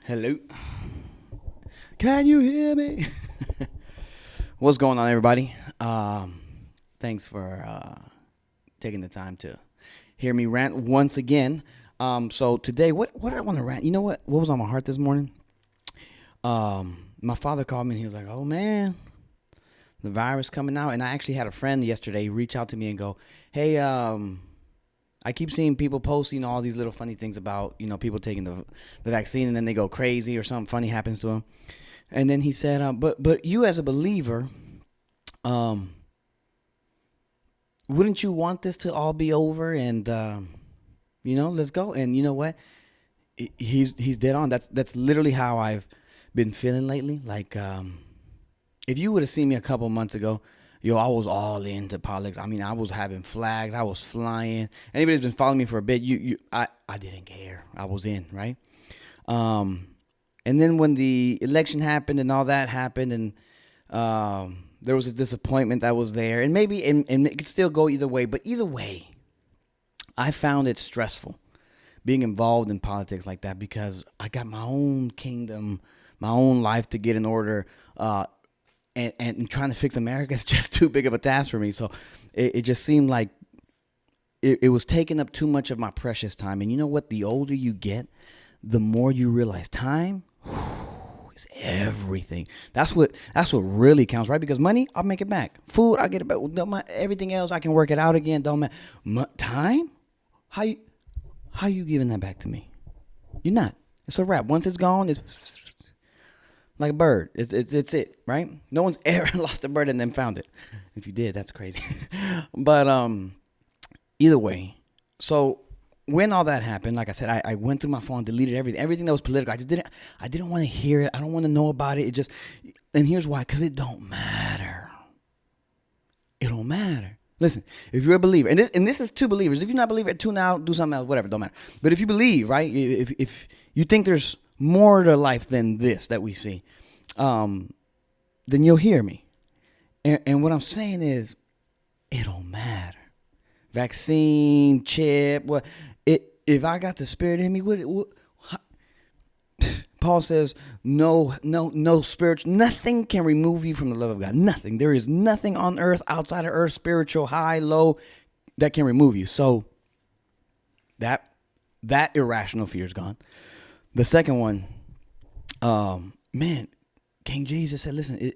Hello. Can you hear me? What's going on, everybody? Thanks for taking the time to hear me rant once again. So today, what did I want to rant? You know what? What was on my heart this morning? My father called me and he was like, "Oh man, the virus coming out." And I actually had a friend yesterday reach out to me and go, "Hey, I keep seeing people posting all these little funny things about people taking the vaccine and then they go crazy or something funny happens to them." And then he said, "But you as a believer, um, wouldn't you want this to all be over and let's go?" And you know what? He's dead on. That's literally how I've been feeling lately. Like if you would have seen me a couple months ago, yo, I was all into politics. I mean, I was having flags. I was flying. Anybody's been following me for a bit, I didn't care. I was in, right? Um, and then when the election happened and all that happened, and there was a disappointment that was there, and maybe and it could still go either way. But either way, I found it stressful being involved in politics like that because I got my own kingdom, my own life to get in order. And trying to fix America is just too big of a task for me. So it just seemed like it was taking up too much of my precious time. And you know what? The older you get, the more you realize time is everything. That's what really counts, right? Because money, I'll make it back. Food, I'll get it back. Everything else, I can work it out again. Don't matter. Time? How you giving that back to me? You're not. It's a wrap. Once it's gone, it's like a bird. It's it, right? No one's ever lost a bird and then found it. If you did, that's crazy. But either way, so when all that happened, like I said, I went through my phone, deleted everything that was political. I didn't want to hear it. I don't want to know about it. And here's why, because it don't matter. It don't matter. Listen, if you're a believer, and this is two believers. If you're not a believer, tune out, do something else, whatever, don't matter. But if you believe, right, if you think there's more to life than this that we see, then you'll hear me. And what I'm saying is, it don't matter. Vaccine, chip, what? If I got the Spirit in me, Paul says, no spiritual, nothing can remove you from the love of God. Nothing. There is nothing on earth, outside of earth, spiritual, high, low, that can remove you. So that irrational fear is gone. The second one, man, King Jesus said, listen,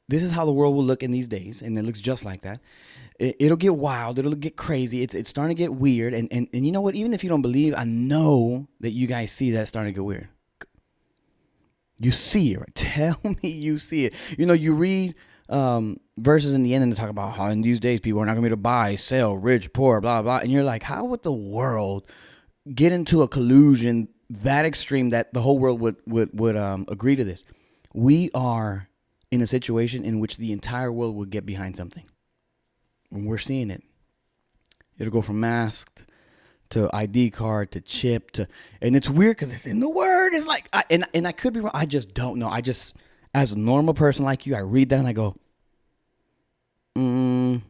this is how the world will look in these days, and it looks just like that. It'll get wild. It'll get crazy. It's starting to get weird. And you know what? Even if you don't believe, I know that you guys see that it's starting to get weird. You see it, right? Tell me you see it. You read verses in the end and they talk about how in these days people are not going to be able to buy, sell, rich, poor, blah, blah. And you're like, how would the world get into a collusion that extreme that the whole world would agree to this? We are in a situation in which the entire world would get behind something. And we're seeing it. It'll go from masked to ID card to chip to, and it's weird because it's in the word. It's like, and I could be wrong. I just don't know. As a normal person like you, I read that and I go, is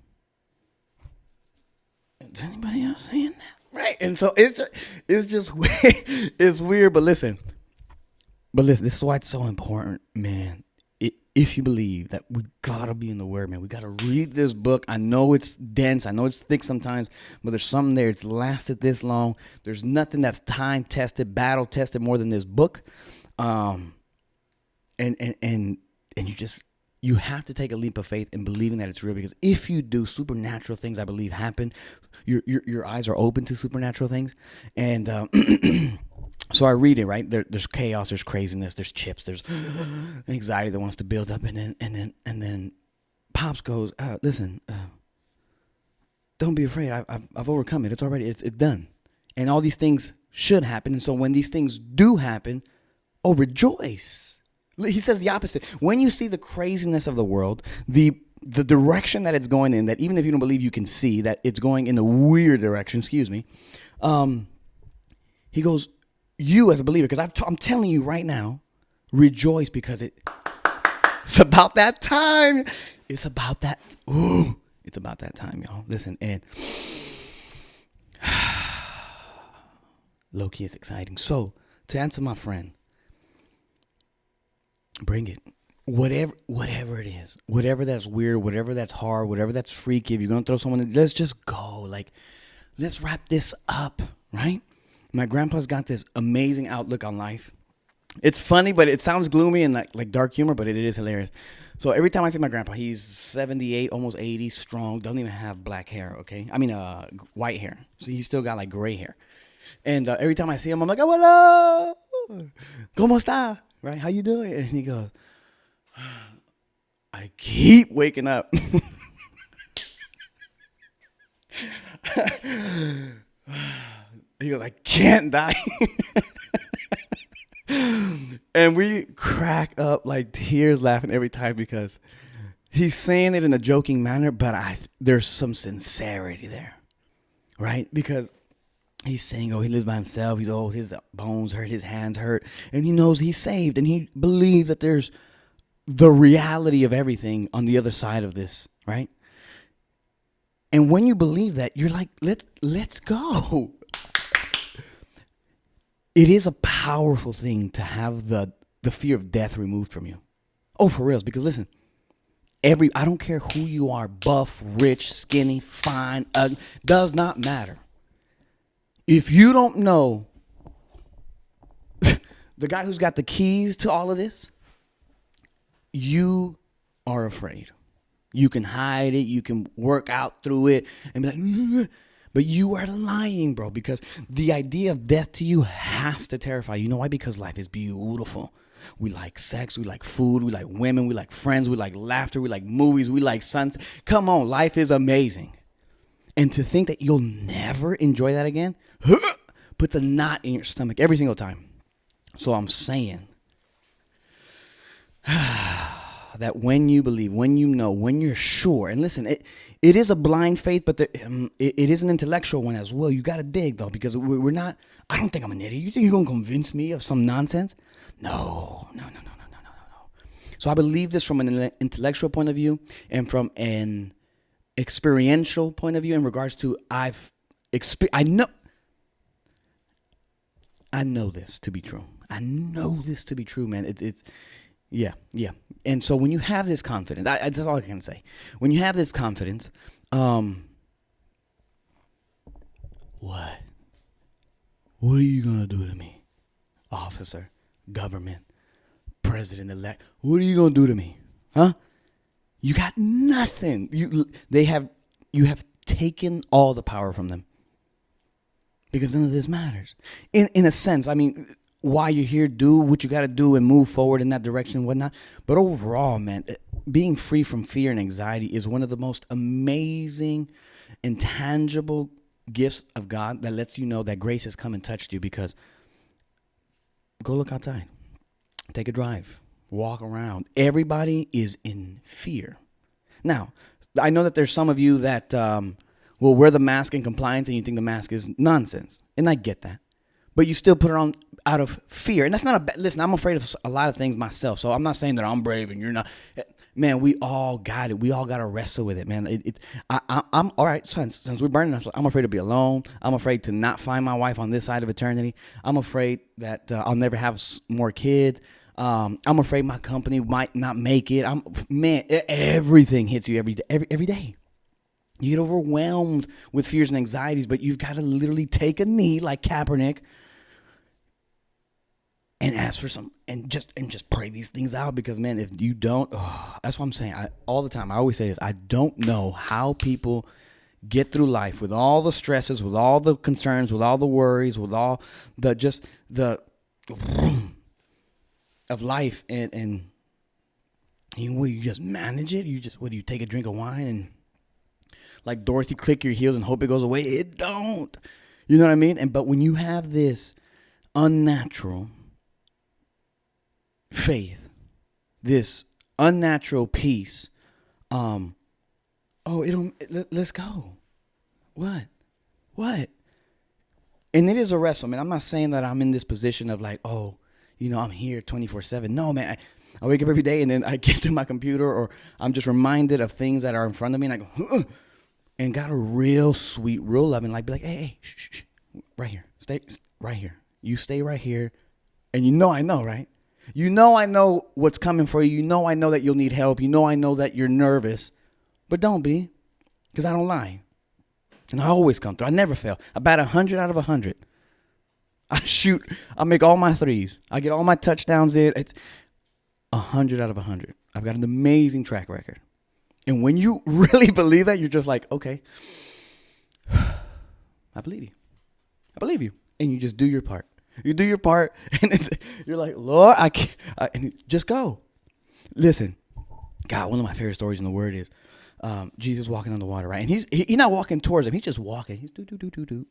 anybody else seeing that? Right. And so it's just weird. It's weird, but listen, this is why it's so important, man. If you believe that, we gotta be in the word, man. We gotta read this book. I know it's dense. I know it's thick sometimes, but there's something there. It's lasted this long. There's nothing that's time tested, battle tested more than this book. And you have to take a leap of faith in believing that it's real, because if you do, supernatural things, I believe, happen. Your eyes are open to supernatural things, and so I read it, right? There's chaos, there's craziness, there's chips, there's anxiety that wants to build up, and then Pops goes, "Listen, don't be afraid. I've overcome it. It's already it's done, and all these things should happen. And so when these things do happen, oh, rejoice." He says the opposite. When you see the craziness of the world, the direction that it's going in, that even if you don't believe, you can see that it's going in a weird direction. Excuse me. He goes, you as a believer, because I'm telling you right now, rejoice, because it's about that time. It's about that. It's about that time, y'all. Listen, and low-key is exciting. So to answer my friend, Bring it. Whatever it is, whatever that's weird, whatever that's hard, whatever that's freaky. If you're gonna throw someone, let's just go. Like, let's wrap this up, right? My grandpa's got this amazing outlook on life. It's funny, but it sounds gloomy and like dark humor, but it is hilarious. So every time I see my grandpa, he's 78, almost 80, strong, doesn't even have black hair, okay? I mean, white hair. So he's still got like gray hair. And every time I see him, I'm like, oh, hello, ¿cómo está? Right? How you doing? And he goes, I keep waking up. He goes, I can't die. And we crack up like tears laughing every time because he's saying it in a joking manner, but there's some sincerity there, right? Because he's saying, oh, he lives by himself. He's old. His bones hurt. His hands hurt. And he knows he's saved. And he believes that there's the reality of everything on the other side of this, right? And when you believe that, you're like, let's go. It is a powerful thing to have the fear of death removed from you. Oh, for reals. Because listen, I don't care who you are, buff, rich, skinny, fine, ugly, does not matter. If you don't know the guy who's got the keys to all of this, you are afraid. You can hide it. You can work out through it and be like, but you are lying, bro, because the idea of death to you has to terrify you. You know why? Because life is beautiful. We like sex. We like food. We like women. We like friends. We like laughter. We like movies. We like suns. Come on. Life is amazing. And to think that you'll never enjoy that again puts a knot in your stomach every single time. So I'm saying that when you believe, when you know, when you're sure, and listen, it is a blind faith, but it is an intellectual one as well. You got to dig, though, because we're not, I don't think I'm an idiot. You think you're going to convince me of some nonsense? No. So I believe this from an intellectual point of view and from an experiential point of view in regards to I know this to be true. I know this to be true, man. It's yeah. And so when you have this confidence, that's all I can say. When you have this confidence, what are you gonna do to me, officer, government, president-elect? What are you gonna do to me, huh? You got nothing. You have taken all the power from them because none of this matters. In a sense, I mean, why you're here, do what you got to do and move forward in that direction and whatnot. But overall, man, being free from fear and anxiety is one of the most amazing, intangible gifts of God that lets you know that grace has come and touched you. Because go look outside, take a drive, walk around. Everybody is in fear. Now, I know that there's some of you that will wear the mask in compliance and you think the mask is nonsense. And I get that. But you still put it on out of fear. And that's not a bad, listen, I'm afraid of a lot of things myself. So I'm not saying that I'm brave and you're not. Man, we all got it. We all got to wrestle with it, man. I'm all right. Since we're burning, I'm afraid to be alone. I'm afraid to not find my wife on this side of eternity. I'm afraid that I'll never have more kids. I'm afraid my company might not make it. Everything hits you every day. You get overwhelmed with fears and anxieties, but you've got to literally take a knee like Kaepernick and ask for some, and just pray these things out. Because, man, if you don't, that's what I'm saying. All the time, I always say this. I don't know how people get through life with all the stresses, with all the concerns, with all the worries, with all the of life, and you just manage it. You take a drink of wine and like Dorothy, click your heels and hope it goes away? It don't. You know what I mean? But when you have this unnatural faith, this unnatural peace, let's go. What? And it is a wrestle, man. I'm not saying that I'm in this position of like, I'm here 24/7. No, man. I wake up every day and then I get to my computer or I'm just reminded of things that are in front of me and I go, and got a real sweet, real loving, like, be like, hey, shh, right here. Stay right here. You stay right here. And I know, right? You know I know what's coming for you. You know I know that you'll need help. You know I know that you're nervous. But don't be, because I don't lie. And I always come through. I never fail. I bat 100 out of 100. I shoot. I make all my threes. I get all my touchdowns in. It's 100 out of 100. I've got an amazing track record. And when you really believe that, you're just like, okay, I believe you. I believe you. And you just do your part. You do your part, and you're like, Lord, I can't. And just go. Listen, God, one of my favorite stories in the Word is Jesus walking on the water, right? And he's not walking towards him. He's just walking. He's do.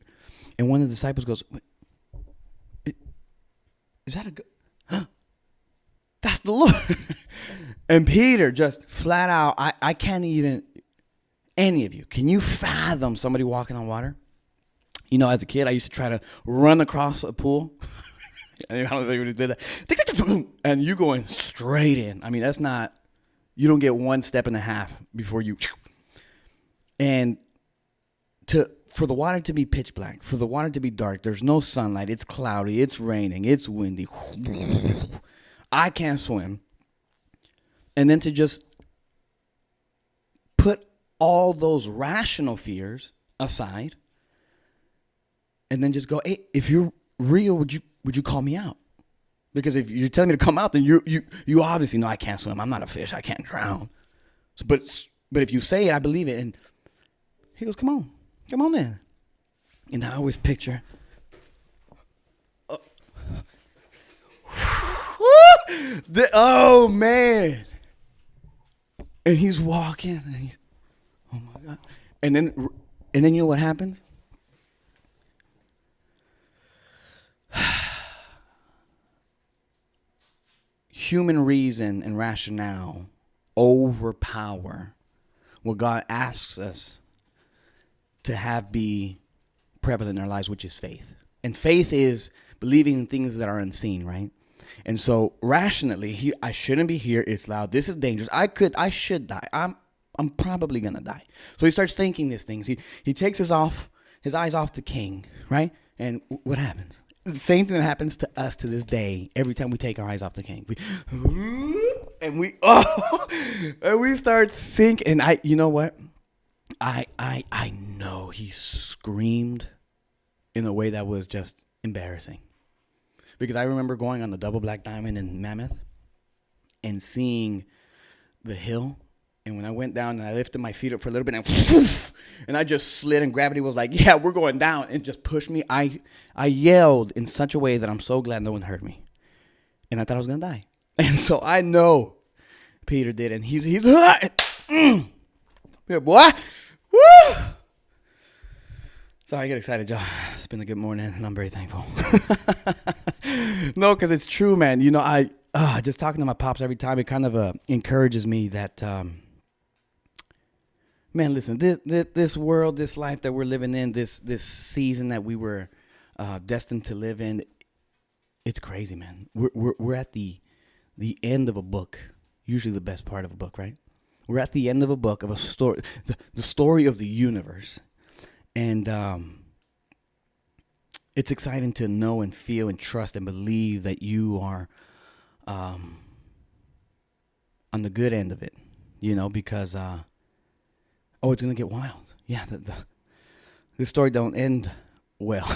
And one of the disciples goes, is that a good? Huh? That's the Lord. And Peter just flat out, I can't even, any of you, can you fathom somebody walking on water? You know, as a kid, I used to try to run across a pool. I don't think we did that. And you going straight in. I mean, that's not, you don't get 1 step and a half before you. And for the water to be pitch black, for the water to be dark, there's no sunlight, it's cloudy, it's raining, it's windy. I can't swim. And then to just put all those rational fears aside and then just go, hey, if you're real, would you call me out? Because if you're telling me to come out, then you obviously know I can't swim. I'm not a fish. I can't drown. So, but if you say it, I believe it. And he goes, come on then. And I always picture, oh man. And he's walking, and he's, oh my God. And then you know what happens? Human reason and rationale overpower what God asks us to have be prevalent in our lives, which is faith. And faith is believing in things that are unseen, right? And so rationally, I shouldn't be here. It's loud. This is dangerous. I should die. I'm probably gonna die. So he starts thinking these things. He takes his eyes off the king, right? And what happens? The same thing that happens to us to this day. Every time we take our eyes off the king, and we start sinking. And you know what? I know he screamed in a way that was just embarrassing. Because I remember going on the double black diamond in Mammoth and seeing the hill. And when I went down and I lifted my feet up for a little bit and I just slid and gravity was like, yeah, we're going down, and just pushed me. I yelled in such a way that I'm so glad no one heard me. And I thought I was going to die. And so I know Peter did. And he's here, boy. Woo! Sorry, I get excited, Joe. It's been a good morning, and I'm very thankful. No, because it's true, man. You know, I just talking to my pops every time, it kind of encourages me that, man, listen, this world, this life that we're living in, this season that we were destined to live in, it's crazy, man. We're at the end of a book, usually the best part of a book, right? We're at the end of a book, of a story, the story of the universe. And it's exciting to know and feel and trust and believe that you are on the good end of it, you know, because, it's going to get wild. Yeah, this story don't end well.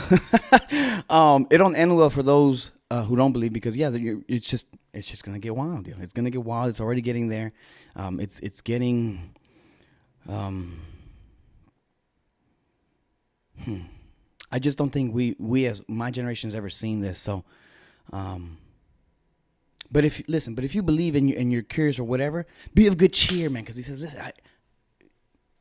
It don't end well for those who don't believe, because, yeah, it's just going to get wild. You know? It's going to get wild. It's already getting there. It's getting... I just don't think we as my generation has ever seen this. So, but if you believe and you're curious or whatever, be of good cheer, man. Because he says, listen,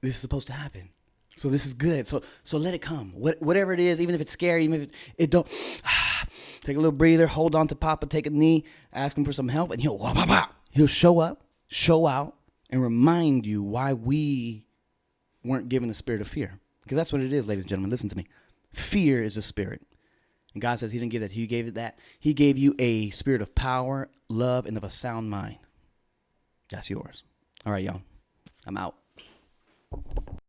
this is supposed to happen. So this is good. So let it come. Whatever it is, even if it's scary, even if it don't, take a little breather, hold on to Papa, take a knee, ask him for some help, and he'll show up, show out, and remind you why we weren't given a spirit of fear. Because that's what it is, ladies and gentlemen. Listen to me. Fear is a spirit. And God says he didn't give that. He gave it that. He gave you a spirit of power, love, and of a sound mind. That's yours. All right, y'all. I'm out.